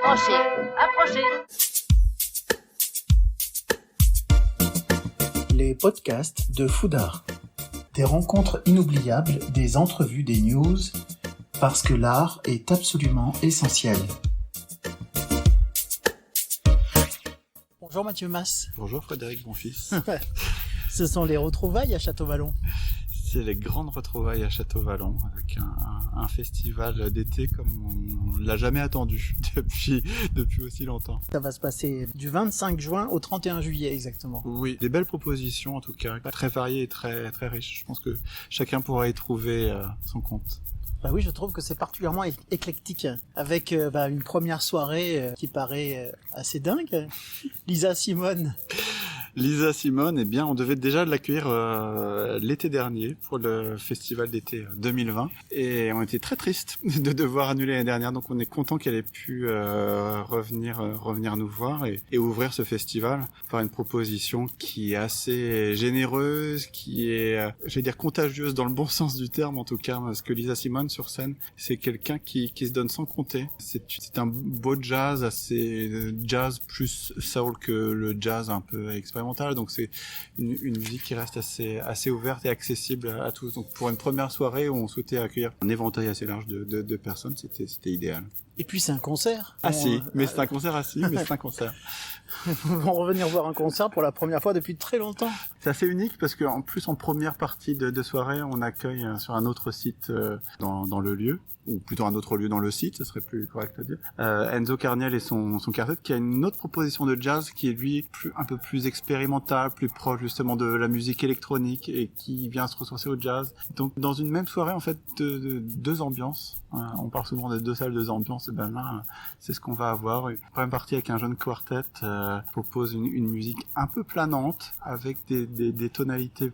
Approchez, approchez. Les podcasts de Foodart. Des rencontres inoubliables, des entrevues, des news, parce que l'art est absolument essentiel. Bonjour Mathieu Mas. Bonjour Frédéric Bonfils. Ce sont les retrouvailles à Château-Vallon. C'est les grandes retrouvailles à Château-Vallon avec un festival d'été comme on l'a jamais attendu depuis aussi longtemps. Ça va se passer du 25 juin au 31 juillet exactement. Oui, des belles propositions en tout cas, très variées et très très riches. Je pense que chacun pourra y trouver son compte. Bah oui, je trouve que c'est particulièrement éclectique, avec une première soirée qui paraît assez dingue. Lisa Simone. Lisa Simone, eh bien, on devait déjà l'accueillir l'été dernier pour le festival d'été 2020 et on était très tristes de devoir annuler l'année dernière, donc on est content qu'elle ait pu revenir nous voir et ouvrir ce festival par une proposition qui est assez généreuse, qui est, contagieuse dans le bon sens du terme en tout cas, parce que Lisa Simone sur scène, c'est quelqu'un qui se donne sans compter. C'est un beau jazz, assez jazz plus soul que le jazz un peu expérimental. Donc c'est une musique qui reste assez ouverte et accessible à tous. Donc pour une première soirée où on souhaitait accueillir un éventail assez large de personnes, c'était idéal. Et puis c'est un concert. C'est un concert mais c'est un concert. Ils vont revenir voir un concert pour la première fois depuis très longtemps. C'est assez unique parce qu'en plus en première partie de soirée, on accueille sur un autre site dans le lieu, ou plutôt un autre lieu dans le site, ce serait plus correct à dire. Enzo Carniel et son quartet, qui a une autre proposition de jazz qui est lui un peu plus expérimental, plus proche justement de la musique électronique et qui vient se ressourcer au jazz. Donc dans une même soirée en fait de deux ambiances. On parle souvent des deux salles, deux ambiances. Et ben là, c'est ce qu'on va avoir. Une première partie avec un jeune quartet propose une musique un peu planante avec des tonalités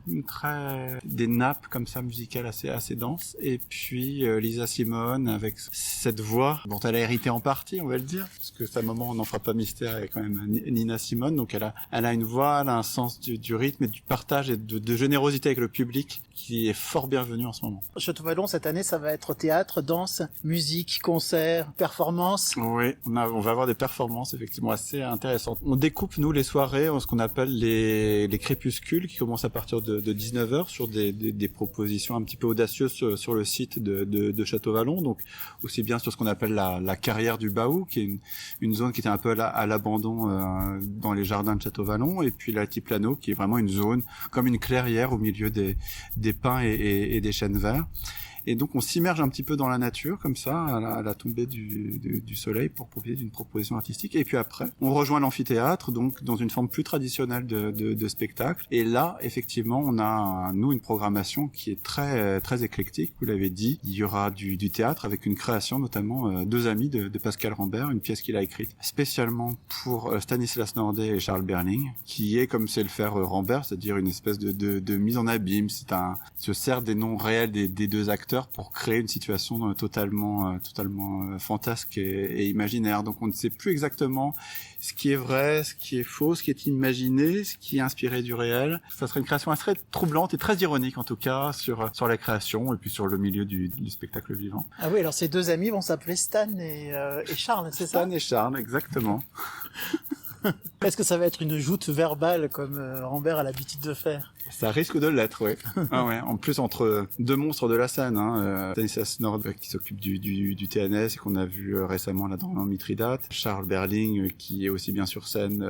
des nappes comme ça musicales assez denses. Et puis Lisa Simone avec cette voix dont elle a hérité en partie, on va le dire, parce que sa maman, on n'en fera pas mystère, elle est quand même Nina Simone. Donc elle a une voix, elle a un sens du rythme et du partage et de générosité avec le public qui est fort bienvenu en ce moment. Château-Vallon, cette année, ça va être théâtre, danse, musique, concert, performance. Oui, on va avoir des performances effectivement assez intéressantes. On découpe, nous, les soirées en ce qu'on appelle les crépuscules qui commencent à partir de 19h sur des propositions un petit peu audacieuses sur le site de Château-Vallon. Donc, aussi bien sur ce qu'on appelle la carrière du Baou, qui est une zone qui était un peu à l'abandon dans les jardins de Château-Vallon, et puis l'Altiplano, qui est vraiment une zone comme une clairière au milieu des pins et des chênes verts. Et donc on s'immerge un petit peu dans la nature comme ça à la tombée du soleil pour profiter d'une proposition artistique. Et puis après on rejoint l'amphithéâtre, donc dans une forme plus traditionnelle de spectacle. Et là effectivement on a une programmation qui est très très éclectique. Vous l'avez dit, il y aura du théâtre avec une création notamment deux amis de Pascal Rambert, une pièce qu'il a écrite spécialement pour Stanislas Nordet et Charles Berling, qui est comme sait le faire Rambert, c'est-à-dire une espèce de mise en abîme. Se sert des noms réels des deux acteurs pour créer une situation totalement fantasque et imaginaire. Donc on ne sait plus exactement ce qui est vrai, ce qui est faux, ce qui est imaginé, ce qui est inspiré du réel. Ça serait une création très troublante et très ironique en tout cas sur la création et puis sur le milieu du spectacle vivant. Ah oui, alors ces deux amis vont s'appeler Stan et Charles, c'est ça ? Stan et Charles, exactement. Est-ce que ça va être une joute verbale comme Rambert a l'habitude de faire ? Ça risque de l'être, oui. Ah ouais. En plus, entre deux monstres de la scène, Stanislas Nordet qui s'occupe du TNS et qu'on a vu récemment là dans Mithridate, Charles Berling qui est aussi bien sur scène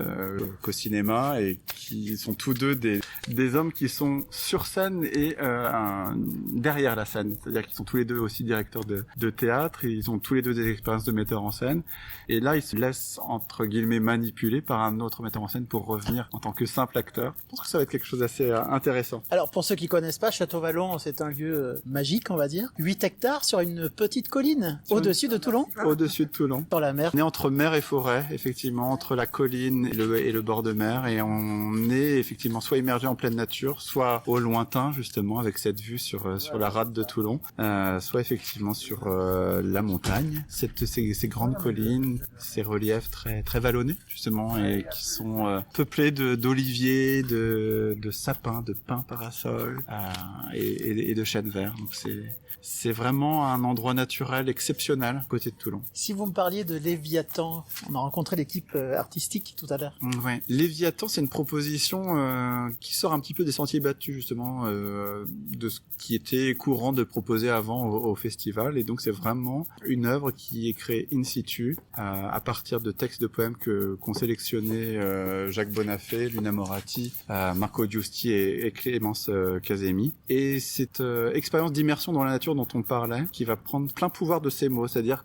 qu'au cinéma et qui sont tous deux des hommes qui sont sur scène et derrière la scène. C'est-à-dire qu'ils sont tous les deux aussi directeurs de théâtre, et ils ont tous les deux des expériences de metteurs en scène. Et là, ils se laissent entre guillemets manipuler par un autre metteur en scène pour revenir en tant que simple acteur. Je pense que ça va être quelque chose d'assez intéressant. Alors pour ceux qui connaissent pas, Château-Vallon, c'est un lieu magique, on va dire. 8 hectares sur une petite colline, au-dessus de Toulon. Au-dessus de Toulon. Sur la mer. On est entre mer et forêt, effectivement, entre la colline et le bord de mer, et on est effectivement soit immergé en pleine nature, soit au lointain, justement, avec cette vue sur la rade de Toulon, soit effectivement sur la montagne. Ces grandes collines, ces reliefs très, très vallonnés, justement, et qui sont peuplés d'oliviers, de sapins, plein de pins parasols et de chênes verts. Donc c'est vraiment un endroit naturel exceptionnel à côté de Toulon. Si vous me parliez de Léviathan, on a rencontré l'équipe artistique tout à l'heure. Ouais. Léviathan, c'est une proposition qui sort un petit peu des sentiers battus justement de ce qui était courant de proposer avant au festival, et donc c'est vraiment une œuvre qui est créée in situ à partir de textes de poèmes qu'ont sélectionné Jacques Bonafé, Luna Moratti, Marco Giusti et Clémence Casemi. Et cette expérience d'immersion dans la nature dont on parlait, qui va prendre plein pouvoir de ces mots, c'est-à-dire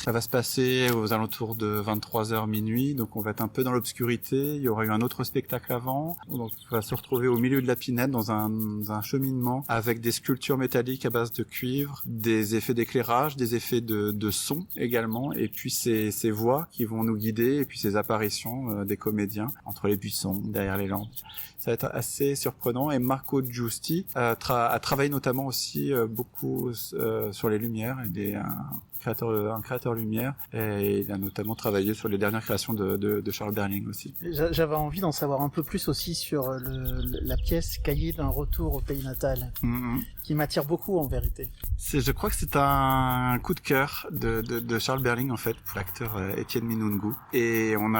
ça va se passer aux alentours de 23h minuit, donc on va être un peu dans l'obscurité, il y aura eu un autre spectacle avant, donc on va se retrouver au milieu de la Pinède dans un cheminement avec des sculptures métalliques à base de cuivre, des effets d'éclairage, des effets de son également, et puis ces voix qui vont nous guider, et puis ces apparitions des comédiens entre les buissons, derrière les lampes. Ça va être assez surprenant, et Marco Giusti a travaillé notamment aussi beaucoup sur les lumières. Il est un créateur lumière, et il a notamment travaillé sur les dernières créations de Charles Berling aussi. J'avais envie d'en savoir un peu plus aussi sur la pièce Cahier d'un retour au pays natal, qui m'attire beaucoup en vérité. Je crois que c'est un coup de cœur de Charles Berling en fait pour l'acteur Étienne Minungu, et on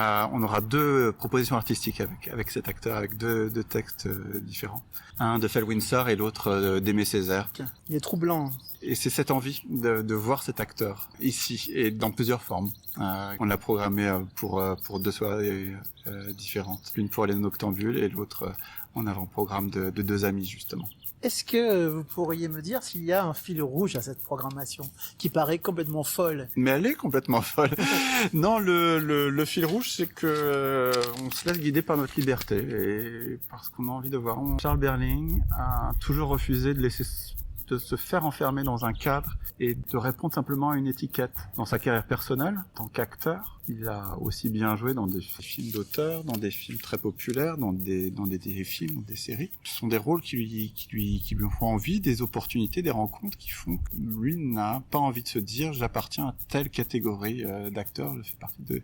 aura deux propositions artistiques avec cet acteur, avec deux textes différents, un de Fel Windsor et l'autre d'Aimé Césaire. Il est troublant. Et c'est cette envie de voir cet acteur ici et dans plusieurs formes. On l'a programmé pour deux soirées différentes, l'une pour les noctambules et l'autre en avant-programme de deux amis justement. Est-ce que vous pourriez me dire s'il y a un fil rouge à cette programmation qui paraît complètement folle? Mais elle est complètement folle. Non, le fil rouge, c'est que on se laisse guider par notre liberté et parce qu'on a envie de voir. Charles Berling a toujours refusé de se faire enfermer dans un cadre et de répondre simplement à une étiquette. Dans sa carrière personnelle, en tant qu'acteur, il a aussi bien joué dans des films d'auteur, dans des films très populaires, dans des téléfilms ou des séries. Ce sont des rôles qui lui font envie, des opportunités, des rencontres qui font que lui n'a pas envie de se dire j'appartiens à telle catégorie d'acteurs, je fais partie de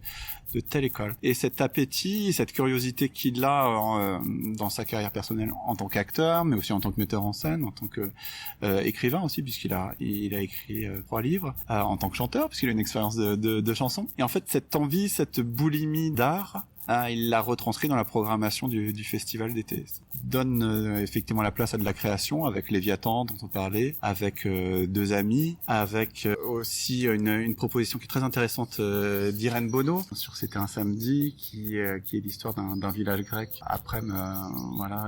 telle école. Et cet appétit, cette curiosité qu'il a dans sa carrière personnelle en tant qu'acteur, mais aussi en tant que metteur en scène, en tant que écrivain aussi, puisqu'il a écrit 3 livres, en tant que chanteur, puisqu'il a une expérience de chanson. Et en fait, cette envie, cette boulimie d'art, il l'a retranscrit dans la programmation du festival d'été. Il donne effectivement la place à de la création avec Léviathan dont on parlait, avec deux amis, avec aussi une proposition qui est très intéressante d'Irène Bono sur C'était un samedi, qui est l'histoire d'un village grec après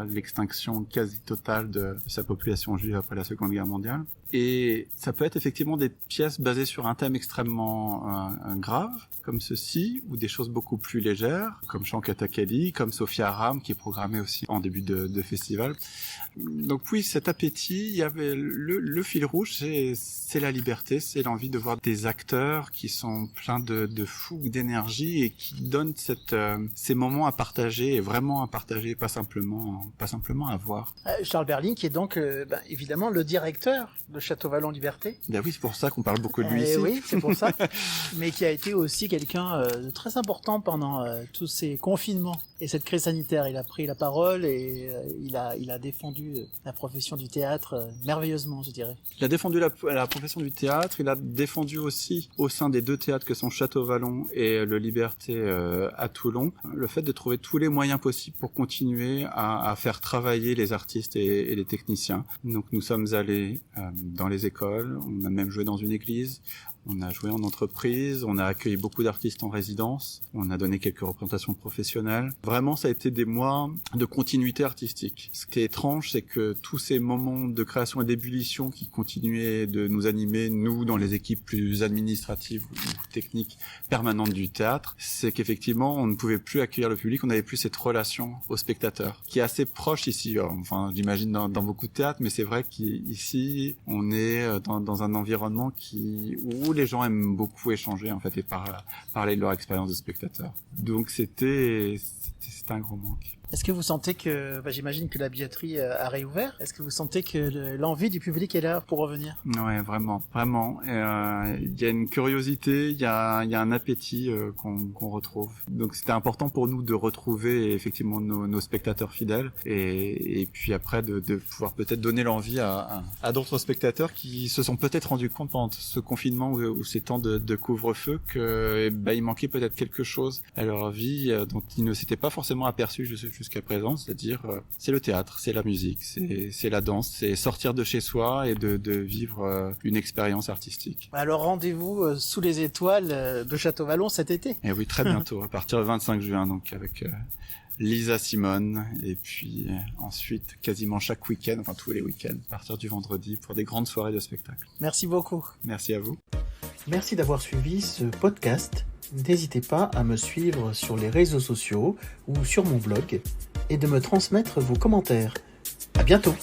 l'extinction quasi totale de sa population juive après la Seconde Guerre mondiale. Et ça peut être effectivement des pièces basées sur un thème extrêmement grave, comme ceci, ou des choses beaucoup plus légères, comme Chant Katakali, comme Sophia Aram, qui est programmée aussi en début de festival. Donc oui, cet appétit, il y avait le fil rouge, c'est la liberté, c'est l'envie de voir des acteurs qui sont pleins de fougue, d'énergie, et qui donnent ces moments à partager, et vraiment à partager, pas simplement à voir. Charles Berling, qui est donc évidemment le directeur de Château Vallon Liberté. Ben oui, c'est pour ça qu'on parle beaucoup de lui ici. Oui, c'est pour ça. Mais qui a été aussi quelqu'un de très important pendant tous ces confinements et cette crise sanitaire. Il a pris la parole et il a défendu la profession du théâtre merveilleusement, je dirais. Il a défendu la profession du théâtre. Il a défendu aussi au sein des deux théâtres que sont Château Vallon et le Liberté à Toulon, le fait de trouver tous les moyens possibles pour continuer à faire travailler les artistes et les techniciens. Donc nous sommes allés dans les écoles, on a même joué dans une église, on a joué en entreprise, on a accueilli beaucoup d'artistes en résidence, on a donné quelques représentations professionnelles. Vraiment, ça a été des mois de continuité artistique. Ce qui est étrange, c'est que tous ces moments de création et d'ébullition qui continuaient de nous animer, nous, dans les équipes plus administratives ou techniques permanentes du théâtre, c'est qu'effectivement, on ne pouvait plus accueillir le public, on n'avait plus cette relation au spectateur, qui est assez proche ici, enfin, j'imagine dans beaucoup de théâtres, mais c'est vrai qu'ici, on est dans un environnement où les gens aiment beaucoup échanger en fait et parler de leur expérience de spectateur. Donc c'était un gros manque. Est-ce que vous sentez que, j'imagine que la billetterie a réouvert, est-ce que vous sentez que l'envie du public est là pour revenir? Ouais, vraiment. Il y a une curiosité, il y a un appétit qu'on retrouve. Donc c'était important pour nous de retrouver effectivement nos spectateurs fidèles et puis après de pouvoir peut-être donner l'envie à d'autres spectateurs qui se sont peut-être rendus compte pendant ce confinement ou ces temps de couvre-feu que il manquait peut-être quelque chose à leur vie dont ils ne s'étaient pas forcément aperçus jusqu'à présent, c'est-à-dire c'est le théâtre, c'est la musique, c'est la danse, c'est sortir de chez soi et de vivre une expérience artistique. Alors rendez-vous sous les étoiles de Château-Vallon cet été. Et oui, très bientôt, à partir du 25 juin, donc avec Lisa Simone, et puis ensuite quasiment chaque week-end, enfin tous les week-ends, à partir du vendredi, pour des grandes soirées de spectacle. Merci beaucoup. Merci à vous. Merci d'avoir suivi ce podcast. N'hésitez pas à me suivre sur les réseaux sociaux ou sur mon blog et de me transmettre vos commentaires. À bientôt.